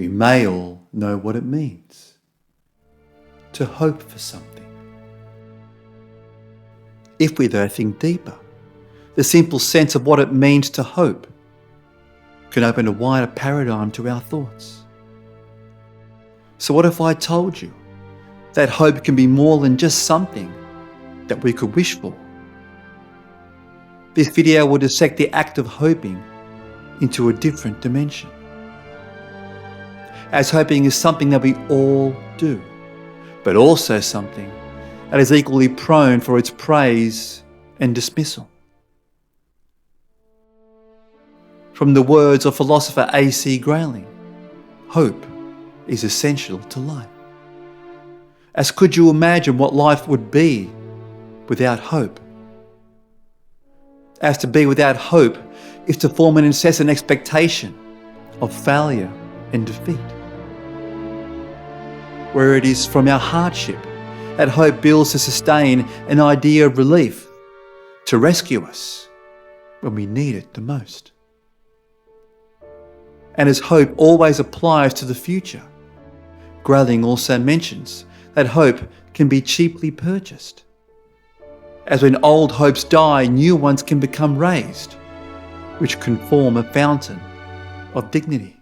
We may all know what it means to hope for something. If we though think deeper, the simple sense of what it means to hope can open a wider paradigm to our thoughts. So what if I told you that hope can be more than just something that we could wish for? This video will dissect the act of hoping into a different dimension, as hoping is something that we all do, but also something that is equally prone for its praise and dismissal. From the words of philosopher A.C. Grayling, hope is essential to life. As could you imagine what life would be without hope? As to be without hope is to form an incessant expectation of failure and defeat. Where it is from our hardship that hope builds to sustain an idea of relief, to rescue us when we need it the most. And as hope always applies to the future, Grayling also mentions that hope can be cheaply purchased. As when old hopes die, new ones can become raised, which can form a fountain of dignity.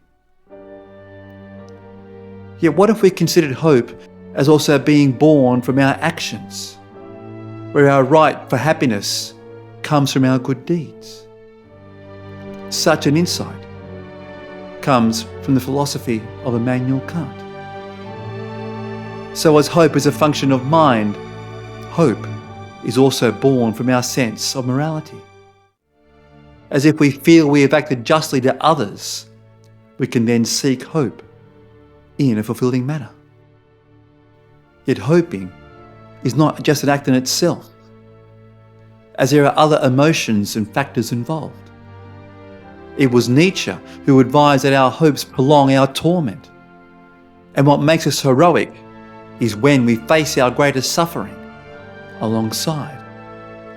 Yet what if we considered hope as also being born from our actions, where our right for happiness comes from our good deeds? Such an insight comes from the philosophy of Immanuel Kant. So as hope is a function of mind, hope is also born from our sense of morality. As if we feel we have acted justly to others, we can then seek hope in a fulfilling manner. Yet hoping is not just an act in itself, as there are other emotions and factors involved. It was Nietzsche who advised that our hopes prolong our torment, and what makes us heroic is when we face our greatest suffering alongside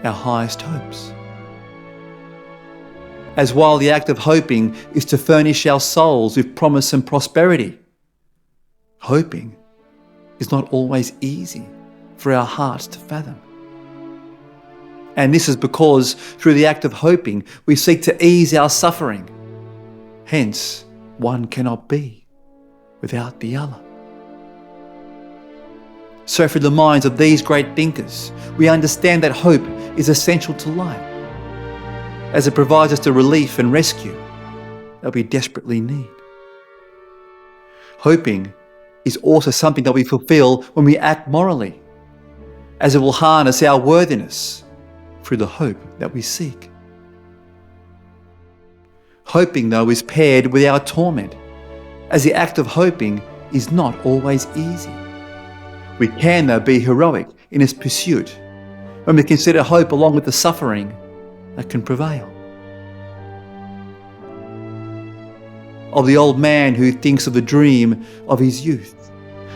our highest hopes. As while the act of hoping is to furnish our souls with promise and prosperity, hoping is not always easy for our hearts to fathom. And this is because through the act of hoping, we seek to ease our suffering. Hence, one cannot be without the other. So through the minds of these great thinkers, we understand that hope is essential to life, as it provides us the relief and rescue that we desperately need. Hoping is also something that we fulfill when we act morally, as it will harness our worthiness through the hope that we seek. Hoping, though, is paired with our torment, as the act of hoping is not always easy. We can, though, be heroic in its pursuit when we consider hope along with the suffering that can prevail. Of the old man who thinks of the dream of his youth,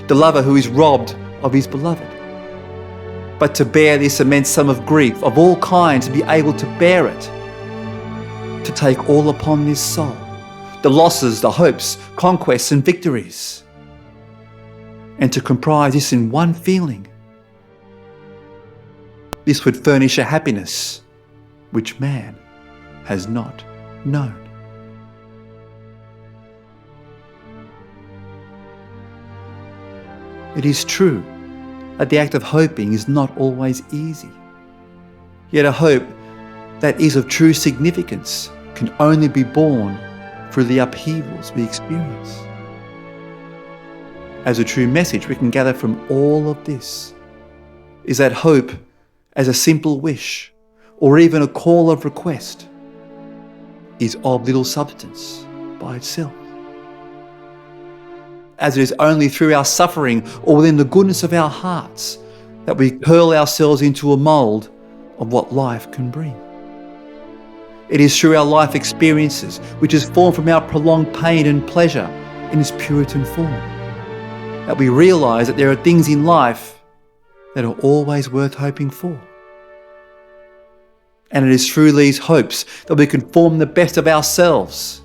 the lover who is robbed of his beloved. But to bear this immense sum of grief of all kinds, to be able to bear it, to take all upon this soul, the losses, the hopes, conquests and victories, and to comprise this in one feeling, this would furnish a happiness which man has not known. It is true that the act of hoping is not always easy. Yet a hope that is of true significance can only be born through the upheavals we experience. As a true message we can gather from all of this is that hope, as a simple wish or even a call of request, is of little substance by itself, as it is only through our suffering or within the goodness of our hearts that we curl ourselves into a mould of what life can bring. It is through our life experiences, which is formed from our prolonged pain and pleasure in its Puritan form, that we realise that there are things in life that are always worth hoping for. And it is through these hopes that we can form the best of ourselves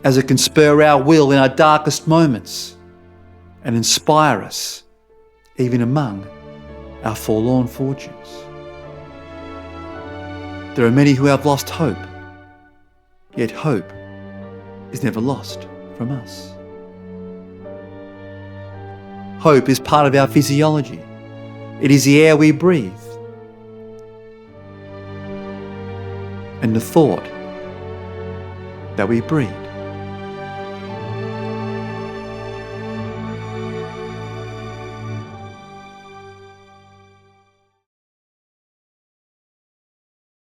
as it can spur our will in our darkest moments and inspire us even among our forlorn fortunes. There are many who have lost hope, yet hope is never lost from us. Hope is part of our physiology. It is the air we breathe. And the thought that we breathe.